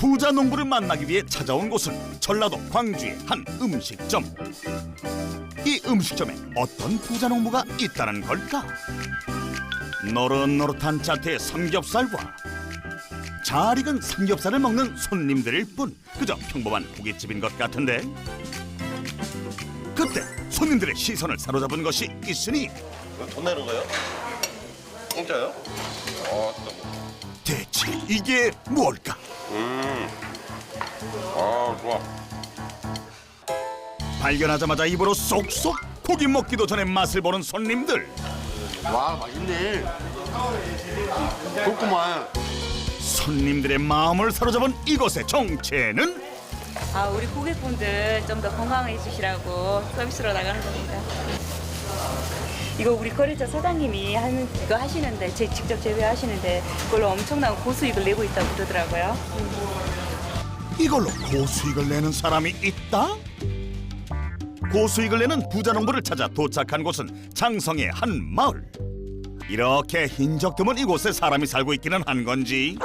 부자 농부를 만나기 위해 찾아온 곳은 전라도 광주의 한 음식점. 이 음식점에 어떤 부자 농부가 있다는 걸까? 노릇노릇한 자태의 삼겹살과 잘 익은 삼겹살을 먹는 손님들일 뿐 그저 평범한 고깃집인 것 같은데, 그때 손님들의 시선을 사로잡은 것이 있으니 돈 내는 거요? 공짜요? 대체 이게 뭘까? 좋아. 발견하자마자 입으로 쏙쏙, 고기 먹기도 전에 맛을 보는 손님들. 와, 맛있네. 좋구만. 손님들의 마음을 사로잡은 이곳의 정체는 우리 고객분들 좀 더 건강해지시라고 서비스로 나가는 겁니다. 이거 우리 거래처 사장님이 이거 하시는데, 직접 재배하시는데 그걸로 엄청난 고수익을 내고 있다고 그러더라고요. 이걸로 고수익을 내는 사람이 있다? 고수익을 내는 부자 농부를 찾아 도착한 곳은 장성의 한 마을. 이렇게 흰적 드문 이곳에 사람이 살고 있기는 한 건지,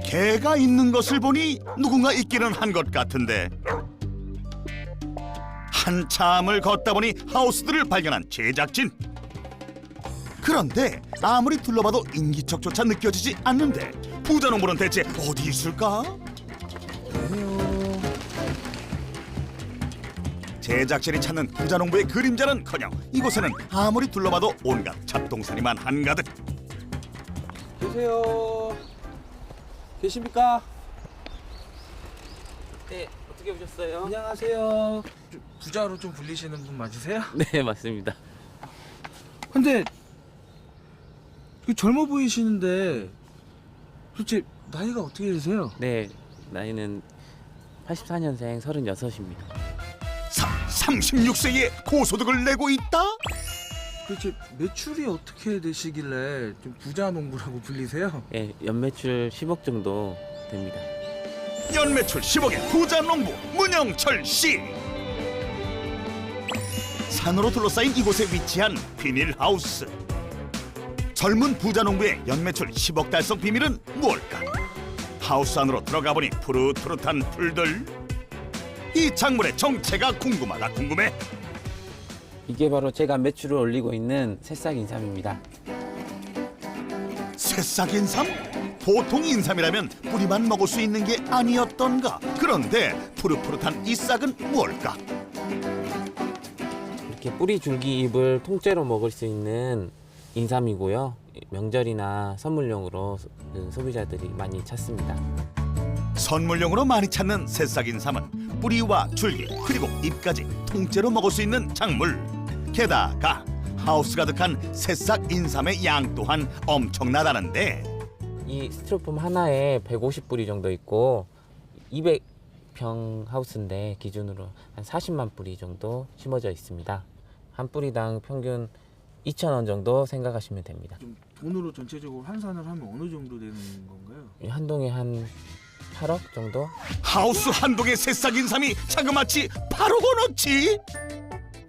개가 있는 것을 보니 누군가 있기는 한 것 같은데, 한참을 걷다 보니 하우스들을 발견한 제작진. 그런데 아무리 둘러봐도 인기척조차 느껴지지 않는데 부자 농부는 대체 어디 있을까? 제작진이 찾는 부자 농부의 그림자는커녕 이곳에는 아무리 둘러봐도 온갖 잡동사니만 한가득. 계세요. 계십니까? 네, 어떻게 오셨어요? 안녕하세요. 부자로 좀 불리시는 분 맞으세요? 네, 맞습니다. 근데 젊어 보이시는데 도대체 나이가 어떻게 되세요? 네, 나이는 84년생 36입니다. 36세에 고소득을 내고 있다? 도대체 매출이 어떻게 되시길래 좀 부자 농부라고 불리세요? 예, 연매출 10억 정도 됩니다. 연매출 10억의 부자 농부 문영철 씨. 산으로 둘러싸인 이곳에 위치한 비닐하우스. 젊은 부자 농부의 연매출 10억 달성 비밀은 무엇일까? 하우스 안으로 들어가 보니 푸릇푸릇한 풀들. 이 작물의 정체가 궁금해. 이게 바로 제가 매출을 올리고 있는 새싹 인삼입니다. 새싹 인삼? 보통 인삼이라면 뿌리만 먹을 수 있는 게 아니었던가? 그런데 푸릇푸릇한 이 싹은 뭘까? 이렇게 뿌리 줄기 잎을 통째로 먹을 수 있는 인삼이고요. 명절이나 선물용으로 소비자들이 많이 찾습니다. 선물용으로 많이 찾는 새싹 인삼은 뿌리와 줄기 그리고 잎까지 통째로 먹을 수 있는 작물. 게다가 하우스 가득한 새싹 인삼의 양 또한 엄청나다는데, 이 스티로폼 하나에 150뿌리 정도 있고 200평 하우스인데 기준으로 한 40만 뿌리 정도 심어져 있습니다. 한 뿌리당 평균 2,000원 정도 생각하시면 됩니다. 좀 돈으로 전체적으로 환산을 하면 어느 정도 되는 건가요? 한 동에 한 8억 정도? 하우스 한 동의 새싹 인삼이 자그마치 8억 원어치?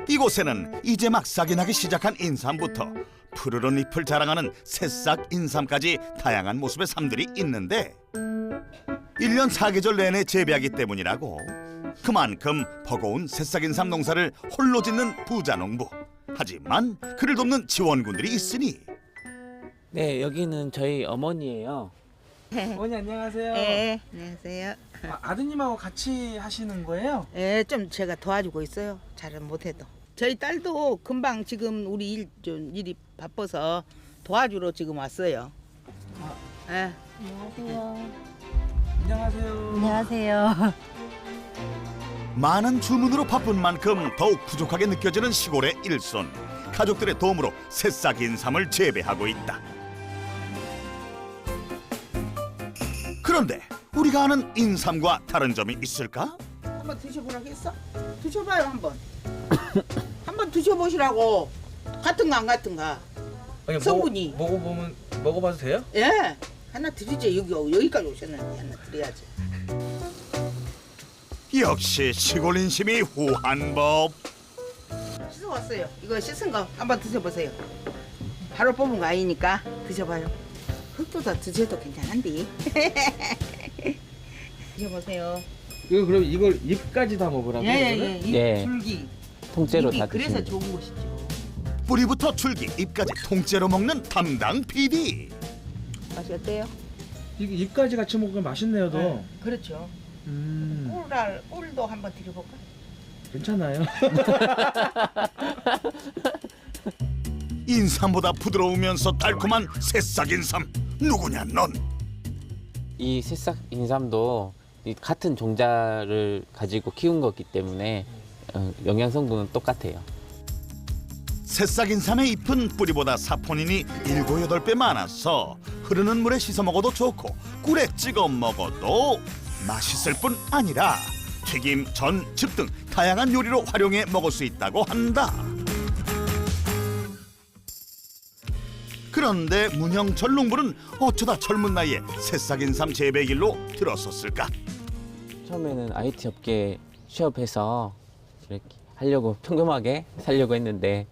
이곳에는 이제 막 싹이 나기 시작한 인삼부터 푸르른 잎을 자랑하는 새싹 인삼까지 다양한 모습의 삶들이 있는데, 1년 4계절 내내 재배하기 때문이라고. 그만큼 버거운 새싹 인삼 농사를 홀로 짓는 부자 농부. 하지만 그를 돕는 지원군들이 있으니. 네, 여기는 저희 어머니예요. 어머니 안녕하세요. 네, 안녕하세요. 아드님하고 같이 하시는 거예요? 예, 좀 제가 도와주고 있어요. 잘은 못해도. 저희 딸도 금방 지금 우리 일이 바빠서 도와주러 지금 왔어요. 예. 안녕하세요. 안녕하세요. 많은 주문으로 바쁜 만큼 더욱 부족하게 느껴지는 시골의 일손. 가족들의 도움으로 새싹 인삼을 재배하고 있다. 그런데 우리가 아는 인삼과 다른 점이 있을까? 한번 드셔보라고 했어? 드셔봐요 한번. 한번 드셔보시라고. 같은가 안 같은가? 아니, 성분이. 먹어봐도 돼요? 예. 하나 드리지. 여기까지 오셨는데 하나 드려야지. 역시 시골 인심이 후한 법. 씻어왔어요. 이거 씻은 거 한번 드셔보세요. 바로 뽑은 거 아니니까 드셔봐요. 흙보다 드셔도 괜찮은데. 드셔보세요. 이거 그럼 이걸 잎까지 다 먹으라고요? 예예예. 이 예. 줄기. 통째로 잎이 다 그래서 드시면 좋은 것이죠. 뿌리부터 줄기, 잎까지 통째로 먹는 담당 PD. 맛이 어때요? 이게 잎까지 같이 먹으면 맛있네요, 더. 그렇죠. 음, 꿀도 한번 드려볼까? 괜찮아요. 인삼보다 부드러우면서 달콤한 새싹 인삼. 누구냐 넌? 이 새싹 인삼도 이 같은 종자를 가지고 키운 거기 때문에 영양 성분은 똑같아요. 새싹 인삼의 잎은 뿌리보다 사포닌이 7, 8배 많아서 흐르는 물에 씻어 먹어도 좋고 꿀에 찍어 먹어도 맛있을 뿐 아니라 튀김, 전, 즙 등 다양한 요리로 활용해 먹을 수 있다고 한다. 그런데 문영철 농부는 어쩌다 젊은 나이에 새싹 인삼 재배 길로 들었었을까? 처음에는 IT 업계 취업해서 이렇게 하려고 평범하게 살려고 했는데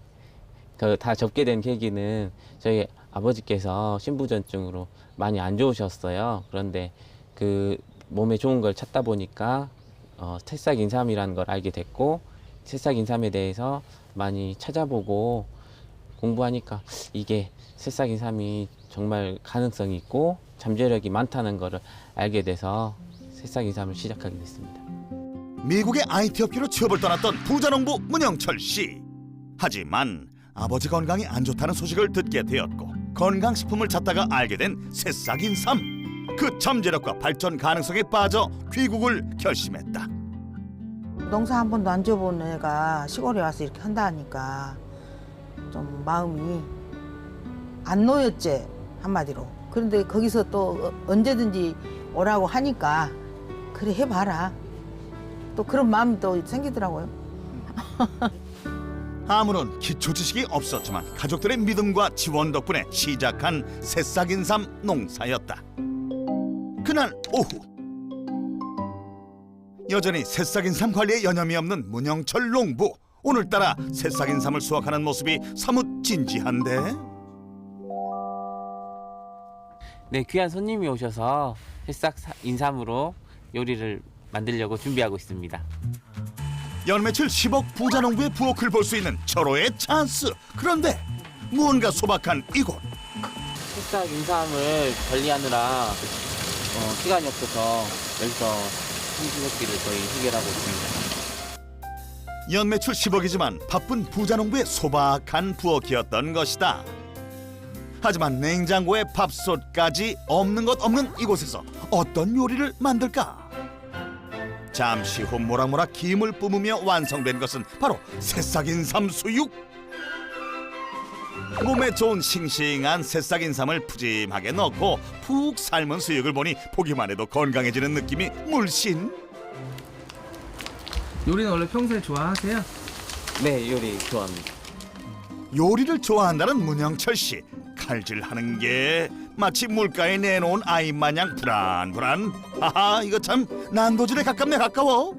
다 접게 된 계기는 저희 아버지께서 신부전증으로 많이 안 좋으셨어요. 그런데 그 몸에 좋은 걸 찾다 보니까 새싹 인삼이라는 걸 알게 됐고 새싹 인삼에 대해서 많이 찾아보고 공부하니까 이게 새싹 인삼이 정말 가능성이 있고 잠재력이 많다는 것을 알게 돼서 새싹 인삼을 시작하게 됐습니다. 미국의 IT 업계로 취업을 떠났던 부자농부 문영철 씨. 하지만 아버지 건강이 안 좋다는 소식을 듣게 되었고 건강식품을 찾다가 알게 된 새싹 인삼. 그 잠재력과 발전 가능성에 빠져 귀국을 결심했다. 농사 한 번도 안 지어본 애가 시골에 와서 이렇게 한다 하니까 좀 마음이 안 놓였지 한마디로. 그런데 거기서 또 언제든지 오라고 하니까 그래 해봐라. 또 그런 마음이 또 생기더라고요. 아무런 기초 지식이 없었지만 가족들의 믿음과 지원 덕분에 시작한 새싹 인삼 농사였다. 그날 오후 여전히 새싹 인삼 관리에 여념이 없는 문영철 농부. 오늘따라 새싹 인삼을 수확하는 모습이 사뭇 진지한데. 네, 귀한 손님이 오셔서 새싹 인삼으로 요리를 만들려고 준비하고 있습니다. 연매출 10억 부자농부의 부엌을 볼 수 있는 절호의 찬스. 그런데 무언가 소박한 이곳. 새싹 인삼을 관리하느라 시간이 없어서 여기서 한주먹기를 거의 해결하고 있습니다. 연매출 10억이지만 바쁜 부자농부의 소박한 부엌이었던 것이다. 하지만 냉장고에 밥솥까지 없는 것 없는 이곳에서 어떤 요리를 만들까? 잠시 후 모락모락 김을 뿜으며 완성된 것은 바로 새싹 인삼 수육. 몸에 좋은 싱싱한 새싹 인삼을 푸짐하게 넣고 푹 삶은 수육을 보니 보기만 해도 건강해지는 느낌이 물씬. 요리는 원래 평소에 좋아하세요? 네, 요리 좋아합니다. 요리를 좋아한다는 문영철 씨. 칼질하는 게 마치 물가에 내놓은 아이 마냥 불안불안. 하하, 이거 참 난도질에 가깝네 가까워.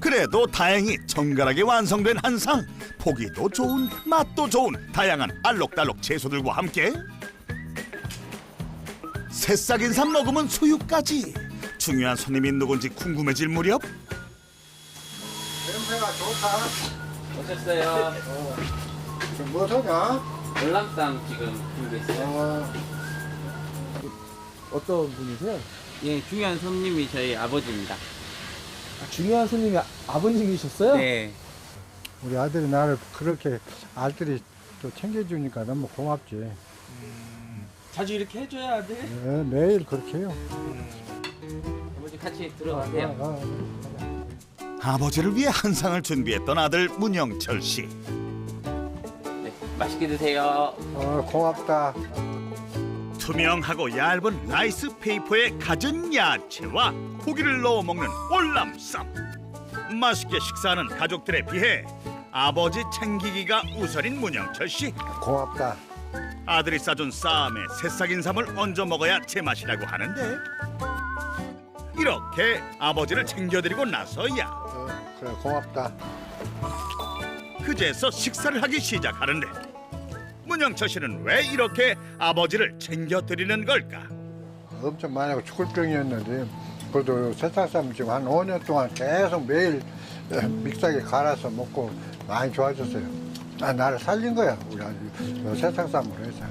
그래도 다행히 정갈하게 완성된 한상. 보기도 좋은, 맛도 좋은 다양한 알록달록 채소들과 함께 새싹 인삼 먹으면 수육까지. 중요한 손님이 누군지 궁금해질 무렵 냄새가 좋다. 오셨어요. 뭐 하냐? 월남쌈 지금 준비했어요. 어떤 분이세요? 예, 중요한 손님이 저희 아버지입니다. 중요한 손님이 아버님이셨어요? 네. 우리 아들이 나를 그렇게 아들이 또 챙겨주니까 너무 고맙지. 자주 이렇게 해줘야 돼. 네, 매일 그렇게 해요. 아버지 같이 들어가세요. 아버지를 위해 한상을 준비했던 아들 문영철 씨. 네, 맛있게 드세요. 고맙다. 투명하고 얇은 라이스 페이퍼에 갖은 야채와 고기를 넣어 먹는 월남쌈. 맛있게 식사하는 가족들에 비해 아버지 챙기기가 우선인 문영철 씨. 고맙다. 아들이 싸준 쌈에 새싹 인삼을 얹어 먹어야 제맛이라고 하는데 이렇게 아버지를 챙겨드리고 나서야 그래, 고맙다. 그제서 식사를 하기 시작하는데 문영철 씨는 왜 이렇게 아버지를 챙겨드리는 걸까? 엄청 많이 하고 죽을 병이었는데 그래도 새싹쌈 지금 한 5년 동안 계속 매일 믹서기에 갈아서 먹고 많이 좋아졌어요. 나를 살린 거야, 우리 아주 새싹쌈으로 해서.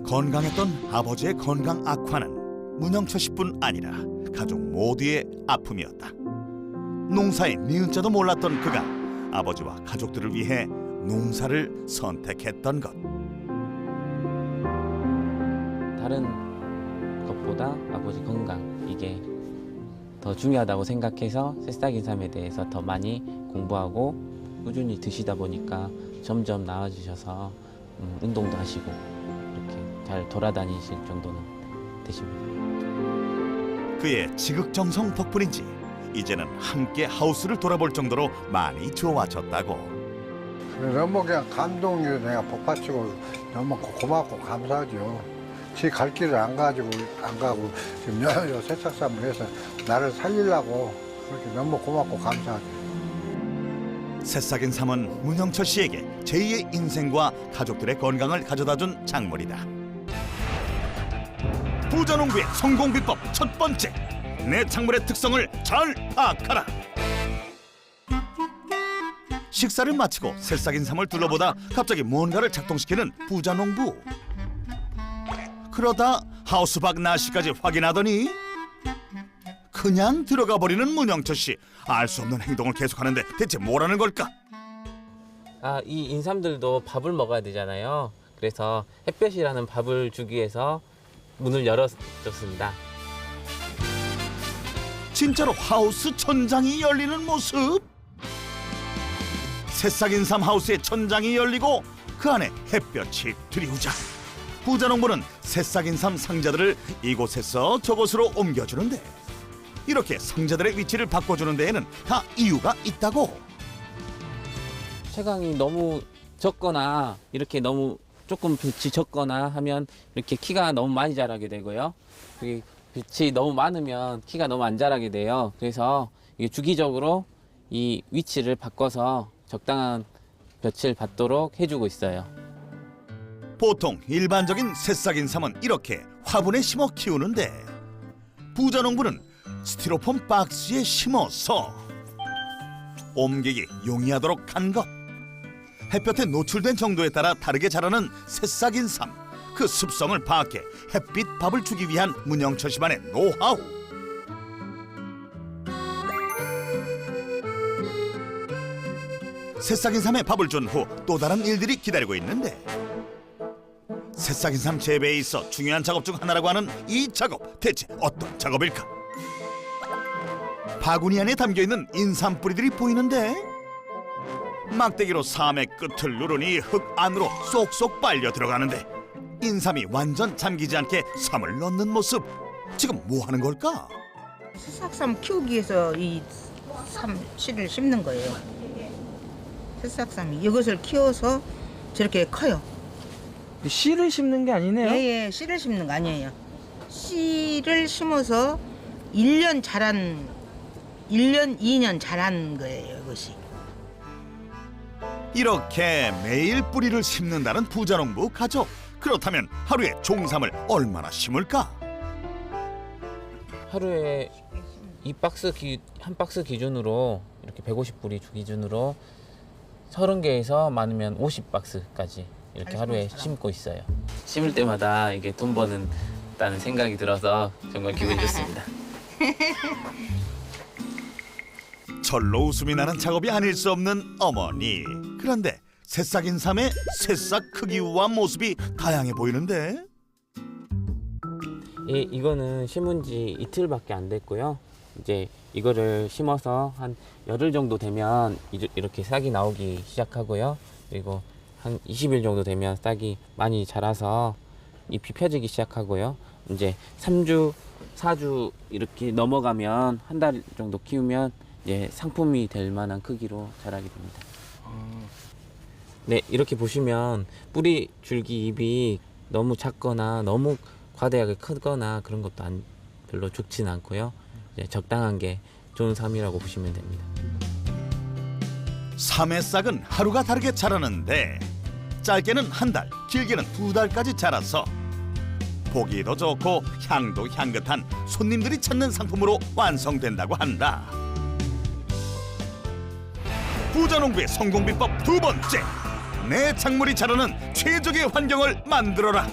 건강했던 아버지의 건강 악화는 문영철 씨뿐 아니라 가족 모두의 아픔이었다. 농사의 니은자도 몰랐던 그가 아버지와 가족들을 위해 농사를 선택했던 것. 다른 것보다 아버지 건강 이게 더 중요하다고 생각해서 새싹인삼에 대해서 더 많이 공부하고 꾸준히 드시다 보니까 점점 나아지셔서 운동도 하시고 이렇게 잘 돌아다니실 정도는 되십니다. 그의 지극정성 덕분인지 이제는 함께 하우스를 돌아볼 정도로 많이 좋아졌다고. 너무 그냥 감동이고 내가 복받치고 너무 고맙고 감사하죠. 지 갈 길을 안 가고 지금 요 새싹쌈을 해서 나를 살리려고 그렇게 너무 고맙고 감사하죠. 새싹인삼은 문영철 씨에게 제2의 인생과 가족들의 건강을 가져다준 작물이다. 부자농부의 성공 비법 첫 번째, 내 작물의 특성을 잘 파악하라. 식사를 마치고 새싹인삼을 둘러보다 갑자기 뭔가를 작동시키는 부자농부. 그러다 하우스 밖 날씨까지 확인하더니 그냥 들어가 버리는 문영철 씨. 알 수 없는 행동을 계속하는데 대체 뭐라는 걸까? 이 인삼들도 밥을 먹어야 되잖아요. 그래서 햇볕이라는 밥을 주기 위해서 문을 열어줬습니다. 진짜로 하우스 천장이 열리는 모습. 새싹인삼 하우스의 천장이 열리고 그 안에 햇볕이 들이우자 부자농부는 새싹인삼 상자들을 이곳에서 저곳으로 옮겨주는데, 이렇게 상자들의 위치를 바꿔주는 데에는 다 이유가 있다고. 채광이 너무 적거나 이렇게 너무 조금 빛이 적거나 하면 이렇게 키가 너무 많이 자라게 되고요. 그게 빛이 너무 많으면 키가 너무 안 자라게 돼요. 그래서 이게 주기적으로 이 위치를 바꿔서 적당한 볕을 받도록 해주고 있어요. 보통 일반적인 새싹인삼은 이렇게 화분에 심어 키우는데 부자농부는 스티로폼 박스에 심어서 옮기기 용이하도록 한 것. 햇볕에 노출된 정도에 따라 다르게 자라는 새싹인삼, 그 습성을 파악해 햇빛 밥을 주기 위한 문영철 씨만의 노하우. 새싹인삼에 밥을 준 후 또 다른 일들이 기다리고 있는데, 새싹인삼 재배에 있어 중요한 작업 중 하나라고 하는 이 작업, 대체 어떤 작업일까? 바구니 안에 담겨있는 인삼 뿌리들이 보이는데 막대기로 삼의 끝을 누르니 흙 안으로 쏙쏙 빨려 들어가는데 인삼이 완전 잠기지 않게 삼을 넣는 모습. 지금 뭐 하는 걸까? 새싹삼 키우기 위해서 이 씨를 심는 거예요. 새싹삼이 이것을 키워서 저렇게 커요. 씨를 심는 게 아니네요. 예, 씨를 심는 거 아니에요. 씨를 심어서 1년, 2년 자란 거예요, 이것이. 이렇게 매일 뿌리를 심는다는 부자농부 가족. 그렇다면 하루에 종삼을 얼마나 심을까? 하루에 한 박스 기준으로 이렇게 150뿌리 주 기준으로 30개에서 많으면 50박스까지 이렇게 하루에 심고 있어요. 심을 때마다 이게 돈 버는다는 생각이 들어서 정말 기분이 좋습니다. 절로 웃음이 나는 작업이 아닐 수 없는 어머니. 그런데 새싹인삼의 새싹 크기와 모습이 다양해 보이는데? 이거는 심은 지 이틀밖에 안 됐고요. 이제 이거를 심어서 한 열흘 정도 되면 이렇게 싹이 나오기 시작하고요. 그리고 한 20일 정도 되면 싹이 많이 자라서 잎이 펴지기 시작하고요. 이제 3주, 4주 이렇게 넘어가면 한 달 정도 키우면 이제 상품이 될 만한 크기로 자라게 됩니다. 네, 이렇게 보시면 뿌리 줄기 잎이 너무 작거나 너무 과대하게 크거나 그런 것도 별로 좋지는 않고요. 이제 적당한 게 좋은 삶이라고 보시면 됩니다. 삼의 싹은 하루가 다르게 자라는데 짧게는 한 달, 길게는 2달까지 자라서 보기도 좋고 향도 향긋한 손님들이 찾는 상품으로 완성된다고 한다. 부자농부의 성공 비법 두 번째, 내 작물이 자라는 최적의 환경을 만들어라.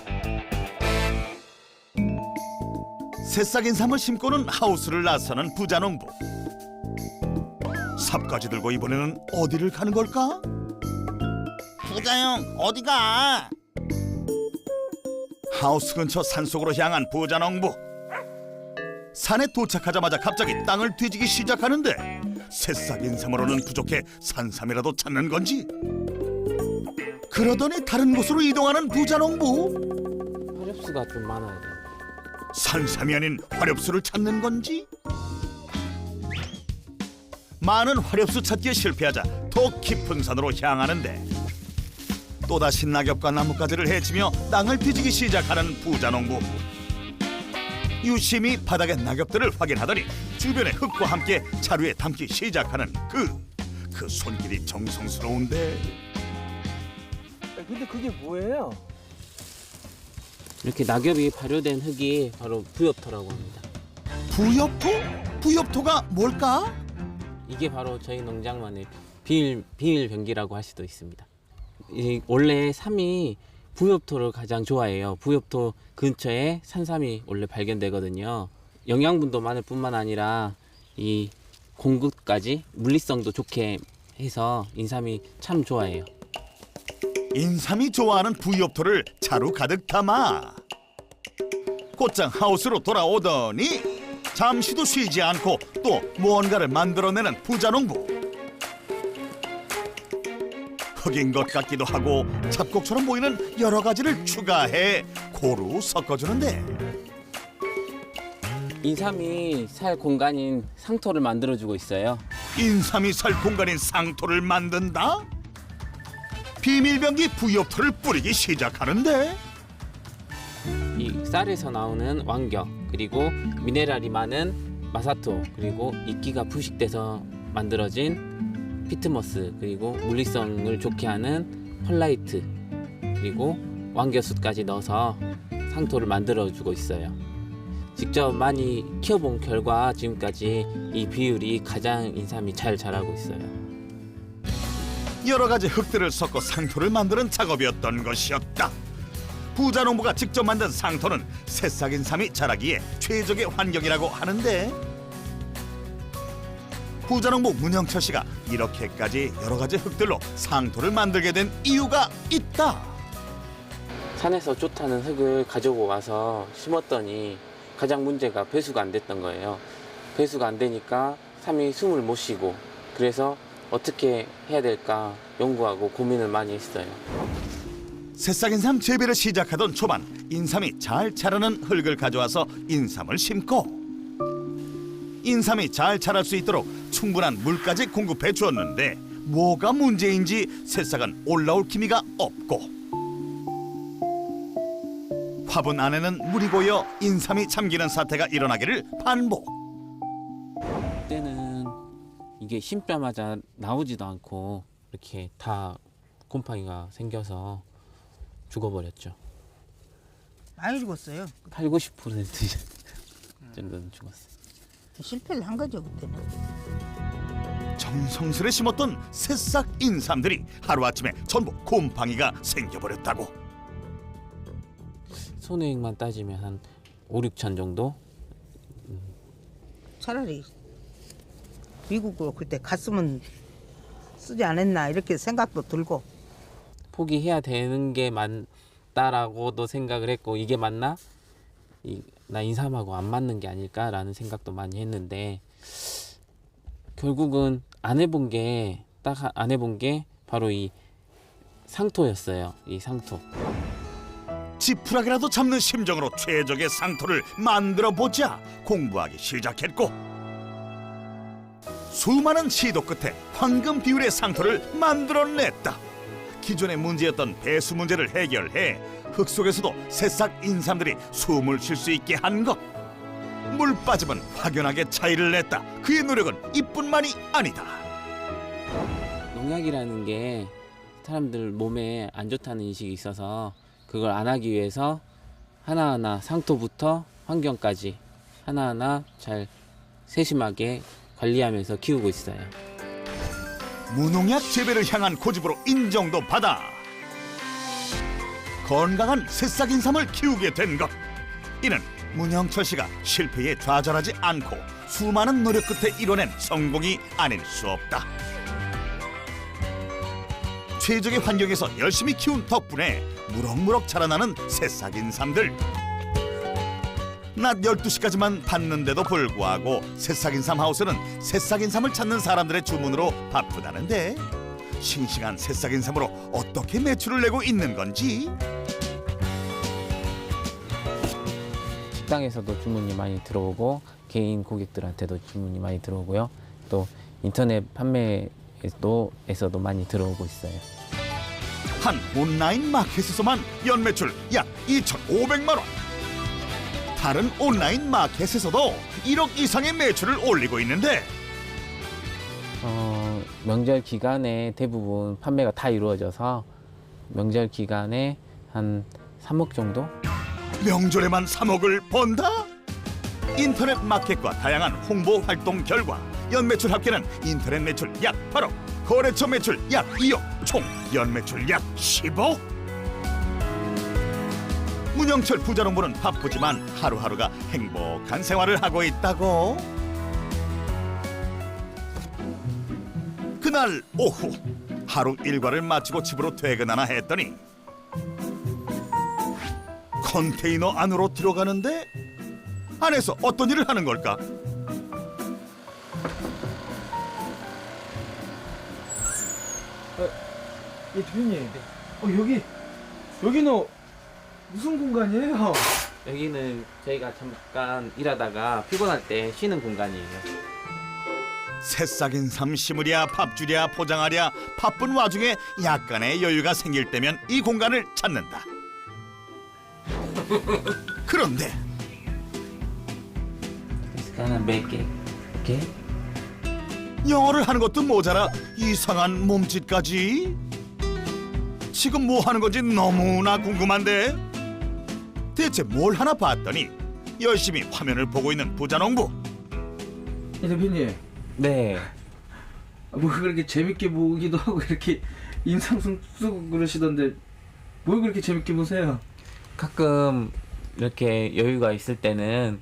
새싹 인삼을 심고는 하우스를 나서는 부자농부. 삽까지 들고 이번에는 어디를 가는 걸까? 부자형 어디가? 하우스 근처 산속으로 향한 부자농부. 산에 도착하자마자 갑자기 땅을 뒤지기 시작하는데 새싹 인삼으로는 부족해 산삼이라도 찾는 건지? 그러더니 다른 곳으로 이동하는 부자농부. 화렵수가 좀 많아야 돼요. 산삼이 아닌 화렵수를 찾는 건지? 많은 화렵수 찾기에 실패하자 더 깊은 산으로 향하는데 또다시 낙엽과 나뭇가지를 헤치며 땅을 뒤지기 시작하는 부자농부. 유심히 바닥의 낙엽들을 확인하더니 주변의 흙과 함께 자루에 담기 시작하는 그 손길이 정성스러운데. 근데 그게 뭐예요? 이렇게 낙엽이 발효된 흙이 바로 부엽토라고 합니다. 부엽토? 부엽토가 뭘까? 이게 바로 저희 농장만의 비밀병기라고 할 수도 있습니다. 원래 삼이 부엽토를 가장 좋아해요. 부엽토 근처에 산삼이 원래 발견되거든요. 영양분도 많을 뿐만 아니라 이 공급까지 물리성도 좋게 해서 인삼이 참 좋아해요. 인삼이 좋아하는 부엽토를 자루 가득 담아 곧장 하우스로 돌아오더니 잠시도 쉬지 않고 또 무언가를 만들어내는 부자농부. 흙인 것 같기도 하고 잡곡처럼 보이는 여러 가지를 추가해 고루 섞어주는데 인삼이 살 공간인 상토를 만들어주고 있어요. 인삼이 살 공간인 상토를 만든다? 비밀병기 부엽토를 뿌리기 시작하는데 이 쌀에서 나오는 왕겨, 그리고 미네랄이 많은 마사토, 그리고 이끼가 부식돼서 만들어진 피트머스, 그리고 물리성을 좋게 하는 펄라이트, 그리고 왕겨수까지 넣어서 상토를 만들어주고 있어요. 직접 많이 키워본 결과 지금까지 이 비율이 가장 인삼이 잘 자라고 있어요. 여러 가지 흙들을 섞어 상토를 만드는 작업이었던 것이었다. 부자농부가 직접 만든 상토는 새싹 인삼이 자라기에 최적의 환경이라고 하는데 부자농부 문영철 씨가 이렇게까지 여러 가지 흙들로 상토를 만들게 된 이유가 있다. 산에서 좋다는 흙을 가지고 와서 심었더니 가장 문제가 배수가 안 됐던 거예요. 배수가 안 되니까 삼이 숨을 못 쉬고, 그래서 어떻게 해야 될까 연구하고 고민을 많이 했어요. 새싹 인삼 재배를 시작하던 초반 인삼이 잘 자라는 흙을 가져와서 인삼을 심고 인삼이 잘 자랄 수 있도록 충분한 물까지 공급해 주었는데 뭐가 문제인지 새싹은 올라올 기미가 없고 화분 안에는 물이 고여 인삼이 잠기는 사태가 일어나기를 반복. 그때는 이게 심자마자 나오지도 않고 이렇게 다 곰팡이가 생겨서 죽어버렸죠. 많이 죽었어요. 8, 90% 정도는 죽었어요. 실패를 한 거죠 그때는. 정성스레 심었던 새싹 인삼들이 하루아침에 전부 곰팡이가 생겨버렸다고. 손해액만 따지면 한 5, 6천 정도? 차라리 미국으로 그때 갔으면 쓰지 않았나 이렇게 생각도 들고. 포기해야 되는 게 맞다라고도 생각을 했고, 이게 맞나? 나 인삼하고 안 맞는 게 아닐까라는 생각도 많이 했는데 결국은 안 해본 게 바로 이 상토였어요. 이 상토. 지푸라기라도 잡는 심정으로 최적의 상토를 만들어보자 공부하기 시작했고 수많은 시도 끝에 황금 비율의 상토를 만들어냈다. 기존의 문제였던 배수 문제를 해결해 흙 속에서도 새싹 인삼들이 숨을 쉴 수 있게 한 것. 물 빠짐은 확연하게 차이를 냈다. 그의 노력은 이뿐만이 아니다. 농약이라는 게 사람들 몸에 안 좋다는 인식이 있어서 그걸 안 하기 위해서 하나하나 상토부터 환경까지 하나하나 잘 세심하게 관리하면서 키우고 있어요. 무농약 재배를 향한 고집으로 인정도 받아 건강한 새싹 인삼을 키우게 된 것. 이는 문영철 씨가 실패에 좌절하지 않고 수많은 노력 끝에 이뤄낸 성공이 아닐 수 없다. 최적의 환경에서 열심히 키운 덕분에 무럭무럭 자라나는 새싹 인삼들. 낮 12시까지만 받는데도 불구하고 새싹 인삼 하우스는 새싹 인삼을 찾는 사람들의 주문으로 바쁘다는데 싱싱한 새싹 인삼으로 어떻게 매출을 내고 있는 건지. 식당에서도 주문이 많이 들어오고 개인 고객들한테도 주문이 많이 들어오고요. 또 인터넷 판매에서도 많이 들어오고 있어요. 한 온라인 마켓에서만 연매출 약 2,500만 원. 다른 온라인 마켓에서도 1억 이상의 매출을 올리고 있는데 명절 기간에 대부분 판매가 다 이루어져서 명절 기간에 한 3억 정도? 명절에만 3억을 번다? 인터넷 마켓과 다양한 홍보 활동 결과 연매출 합계는 인터넷 매출 약 8억, 거래처 매출 약 2억, 총 연매출 약 10억. 문영철 부자농부는 바쁘지만 하루하루가 행복한 생활을 하고 있다고. 그날 오후 하루 일과를 마치고 집으로 퇴근하나 했더니 컨테이너 안으로 들어가는데 안에서 어떤 일을 하는 걸까? 예, 대표님. 여기는 무슨 공간이에요? 여기는 저희가 잠깐 일하다가 피곤할 때 쉬는 공간이에요. 새싹 인삼 심으랴 밥 주랴 포장하랴 바쁜 와중에 약간의 여유가 생길 때면 이 공간을 찾는다. 그런데 하나 몇 개? 이렇게? 영어를 하는 것도 모자라 이상한 몸짓까지. 지금 뭐 하는 건지 너무나 궁금한데 대체 뭘 하나 봤더니 열심히 화면을 보고 있는 부자농부. 예, 대표님. 네. 뭐 그렇게 재밌게 보기도 하고 이렇게 인상 쓰고 그러시던데 뭘 그렇게 재밌게 보세요? 가끔 이렇게 여유가 있을 때는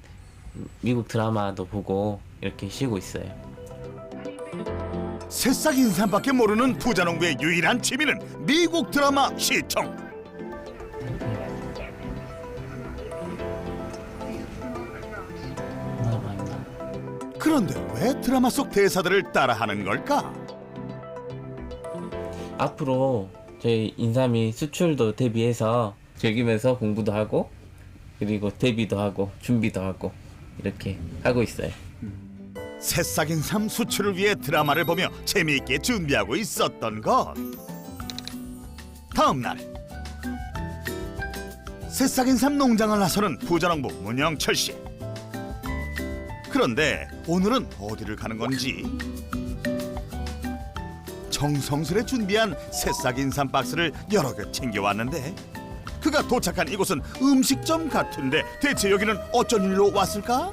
미국 드라마도 보고 이렇게 쉬고 있어요. 새싹 인삼밖에 모르는 부자농부의 유일한 취미는 미국 드라마 시청. 그런데 왜 드라마 속 대사들을 따라하는 걸까? 앞으로 저희 인삼이 수출도 대비해서 즐기면서 공부도 하고 그리고 데뷔도 하고 준비도 하고 이렇게 하고 있어요. 새싹 인삼 수출을 위해 드라마를 보며 재미있게 준비하고 있었던 것. 다음 날 새싹 인삼 농장을 나서는 부자농부 문영철 씨. 그런데 오늘은 어디를 가는 건지. 정성스레 준비한 새싹 인삼 박스를 여러 개 챙겨왔는데 그가 도착한 이곳은 음식점 같은데 대체 여기는 어쩐 일로 왔을까?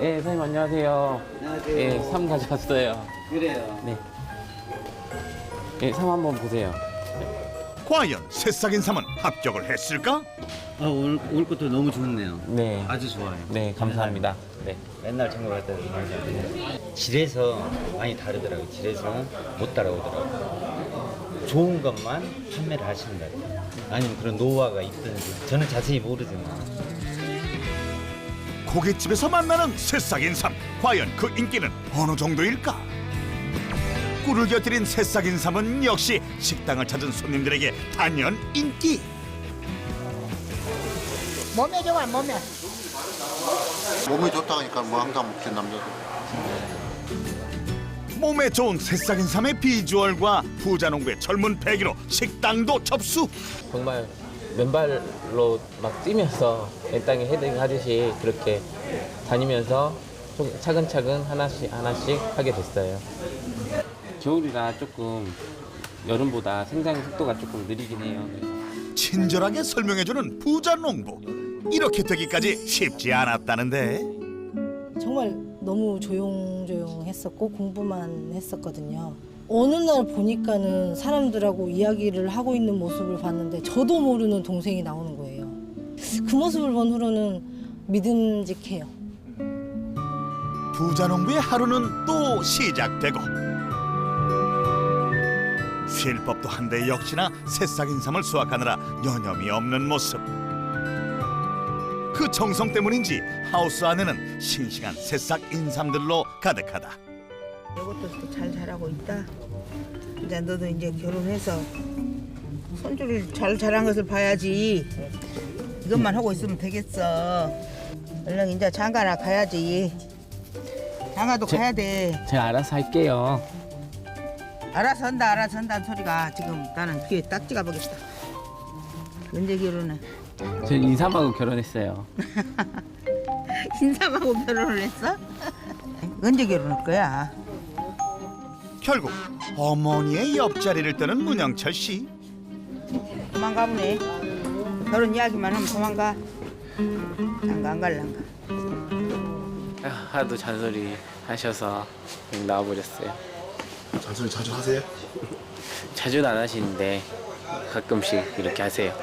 네, 선생님 안녕하세요. 안녕하세요. 네, 삼 가져왔어요. 그래요. 네. 네, 삼 한번 보세요. 과연 새싹 인삼은 합격을 했을까? 올 것도 너무 좋네요. 네. 아주 좋아요. 네, 감사합니다. 네. 맨날 참고할 때도 많이 질에서 많이 다르더라고요. 질에서 못 따라오더라고요. 좋은 것만 판매를 하시는 것 같아요. 아니면 그런 노하우가 있든지 저는 자세히 모르지만 고깃집에서 만나는 새싹 인삼, 과연 그 인기는 어느 정도일까? 꿀을 곁들인 새싹 인삼은 역시 식당을 찾은 손님들에게 단연 인기. 몸에 좋아 몸에. 몸이 좋다니까 뭐 항상 먹지 남자도. 몸에 좋은 새싹 인삼의 비주얼과 부자농부의 젊은 패기로 식당도 접수. 정말 맨발로 막 뛰면서 맨땅에 헤딩 하듯이 그렇게 다니면서 차근차근 하나씩 하게 됐어요. 겨울이라 조금 여름보다 생장 속도가 조금 느리긴 해요. 친절하게 설명해주는 부자농부. 이렇게 되기까지 쉽지 않았다는데. 정말 너무 조용조용했었고 공부만 했었거든요. 어느 날 보니까는 사람들하고 이야기를 하고 있는 모습을 봤는데 저도 모르는 동생이 나오는 거예요. 그 모습을 본 후로는 믿음직해요. 부자농부의 하루는 또 시작되고 쉴 법도 한데 역시나 새싹 인삼을 수확하느라 여념이 없는 모습. 그 정성 때문인지 하우스 안에는 싱싱한 새싹 인삼들로 가득하다. 이것도 또 잘 자라고 있다. 이제 너도 이제 결혼해서 손주를 잘 자란 것을 봐야지. 이것만 하고 있으면 되겠어. 얼른 이제 장가나 가야지. 장가도 가야 돼. 제가 알아서 할게요. 알아서 한다는 소리가 지금 나는 귀에 딱 찍어보겠다. 언제 결혼해? 저 인삼하고 결혼했어요. 인삼하고 결혼을 했어? 언제 결혼할 거야? 결국 어머니의 옆자리를 뜨는 문영철 씨. 그만 가보네. 결혼 이야기만 하면 그만 가. 장가 안 갈란가. 하도 잔소리 하셔서 그냥 나와버렸어요. 잔소리 자주 하세요? 자주는 안 하시는데 가끔씩 이렇게 하세요.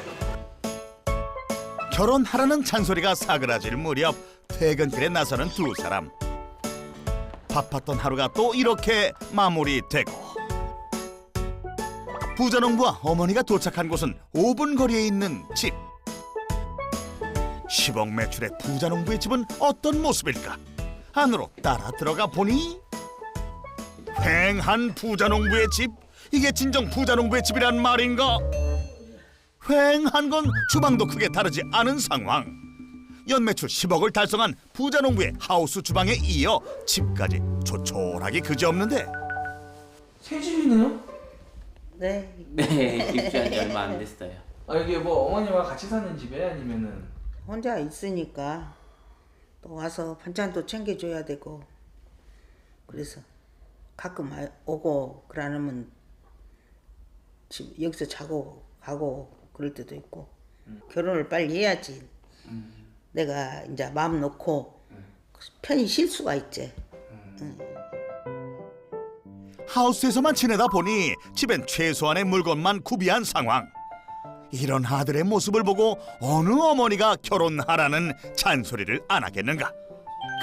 결혼하라는 잔소리가 사그라질 무렵 퇴근길에 나서는 두 사람. 바빴던 하루가 또 이렇게 마무리되고 부자농부와 어머니가 도착한 곳은 5분 거리에 있는 집. 10억 매출의 부자농부의 집은 어떤 모습일까? 안으로 따라 들어가 보니 휑한 부자농부의 집? 이게 진정 부자농부의 집이란 말인가? 휑한 건 주방도 크게 다르지 않은 상황. 연매출 10억을 달성한 부자농부의 하우스 주방에 이어 집까지 조촐하기 그지없는데. 새 집이네요? 네. 네, 입주한 지 얼마 안 됐어요. 아 이게 뭐 어머니와 같이 사는 집에 아니면은? 혼자 있으니까 또 와서 반찬도 챙겨줘야 되고 그래서 가끔 오고 그러면 집 여기서 자고 가고 그럴 때도 있고 결혼을 빨리 해야지 내가 이제 마음 놓고 편히 쉴 수가 있지. 하우스에서만 지내다 보니 집엔 최소한의 물건만 구비한 상황. 이런 아들의 모습을 보고 어느 어머니가 결혼하라는 잔소리를 안 하겠는가.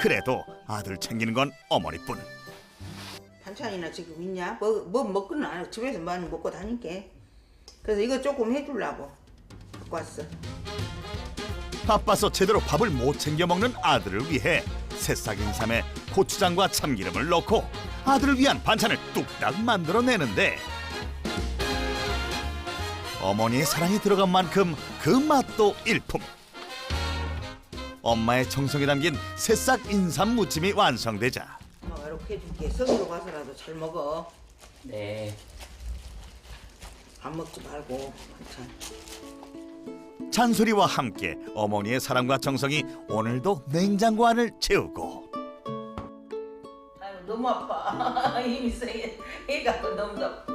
그래도 아들 챙기는 건 어머니뿐. 반찬이나 지금 있냐? 뭐 먹고는 안 해. 집에서 많이 먹고 다니게. 그래서 이거 조금 해주려고 갖고 왔어. 바빠서 제대로 밥을 못 챙겨 먹는 아들을 위해 새싹 인삼에 고추장과 참기름을 넣고 아들을 위한 반찬을 뚝딱 만들어내는데 어머니의 사랑이 들어간 만큼 그 맛도 일품. 엄마의 정성이 담긴 새싹 인삼 무침이 완성되자 엄마가 이렇게 해줄게. 성의로 가서라도 잘 먹어. 네. 안 먹지 말고 반찬. 잔소리와 함께 어머니의 사랑과 정성이 오늘도 냉장고 안을 채우고. 아유 너무 아파. 힘이 세게 해갖고 너무 아파.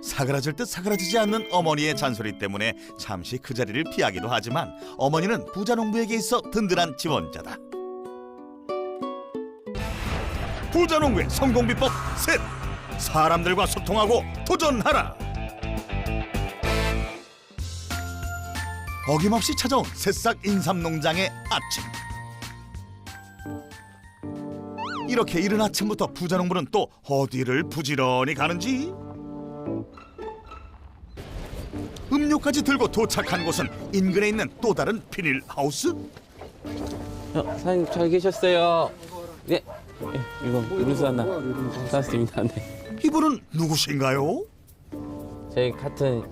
사그라질 듯 사그라지지 않는 어머니의 잔소리 때문에 잠시 그 자리를 피하기도 하지만 어머니는 부자농부에게 있어 든든한 지원자다. 부자농부의 성공 비법 셋. 사람들과 소통하고 도전하라. 어김없이 찾아온 새싹 인삼 농장의 아침. 이렇게 이른 아침부터 부자농부는 또 어디를 부지런히 가는지. 음료까지 들고 도착한 곳은 인근에 있는 또 다른 비닐하우스. 사장님 잘 계셨어요? 네. 이거 음료수 하나 샀습니다. 네. 이분은 누구신가요? 저희 같은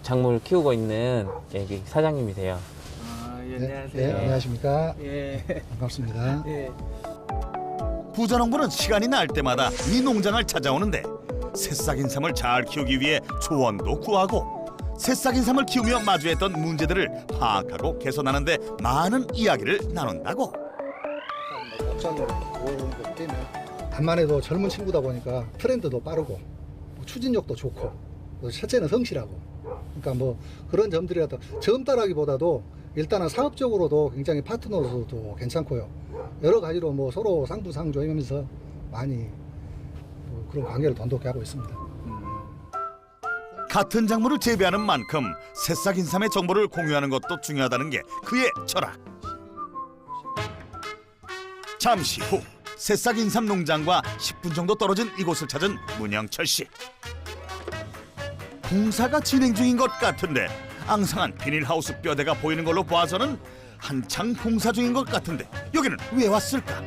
작물을 키우고 있는 여기 사장님이세요. 아 예, 네, 안녕하세요. 네, 안녕하십니까. 예. 반갑습니다. 예. 부자농부는 시간이 날 때마다 이 농장을 찾아오는데 새싹 인삼을 잘 키우기 위해 조언도 구하고 새싹 인삼을 키우며 마주했던 문제들을 파악하고 개선하는 데 많은 이야기를 나눈다고. 적절로 그런 거 뛰면 암만 해도 젊은 친구다 보니까 트렌드도 빠르고 추진력도 좋고 첫째는 성실하고 그러니까 뭐 그런 점들이라도 젊다라기보다도 일단은 사업적으로도 굉장히 파트너로서도 괜찮고요. 여러 가지로 뭐 서로 상부상조하면서 많이 그런 관계를 돈독히 하고 있습니다. 같은 작물을 재배하는 만큼 새싹 인삼의 정보를 공유하는 것도 중요하다는 게 그의 철학. 잠시 후 새싹 인삼 농장과 10분 정도 떨어진 이곳을 찾은 문영철 씨. 공사가 진행 중인 것 같은데 앙상한 비닐하우스 뼈대가 보이는 걸로 봐서는 한창 공사 중인 것 같은데 여기는 왜 왔을까?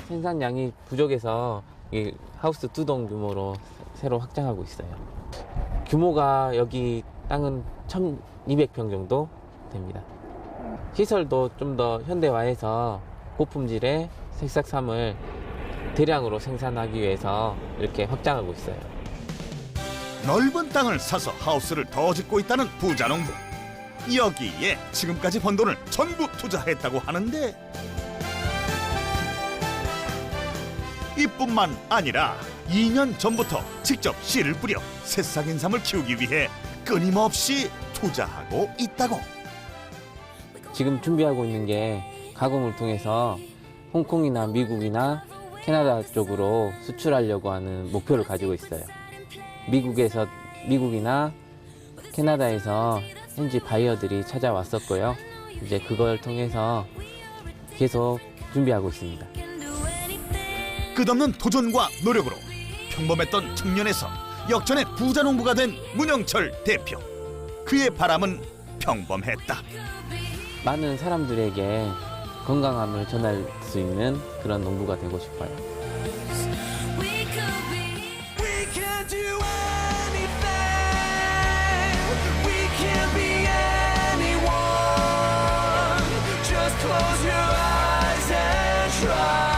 생산량이 부족해서 이 하우스 2동 규모로 새로 확장하고 있어요. 규모가 여기 땅은 1,200평 정도 됩니다. 시설도 좀 더 현대화해서 고품질의 새싹삼을 대량으로 생산하기 위해서 이렇게 확장하고 있어요. 넓은 땅을 사서 하우스를 더 짓고 있다는 부자농부. 여기에 지금까지 번 돈을 전부 투자했다고 하는데 이뿐만 아니라 2년 전부터 직접 씨를 뿌려 새싹 인삼을 키우기 위해 끊임없이 투자하고 있다고. 지금 준비하고 있는 게 가공을 통해서 홍콩이나 미국이나 캐나다 쪽으로 수출하려고 하는 목표를 가지고 있어요. 미국이나 캐나다에서 현지 바이어들이 찾아왔었고요. 이제 그걸 통해서 계속 준비하고 있습니다. 끝없는 도전과 노력으로 평범했던 청년에서 역전의 부자농부가 된 문영철 대표. 그의 바람은 평범했다. 많은 사람들에게 건강함을 전할 수 있는 그런 농부가 되고 싶어요. Close your eyes and try.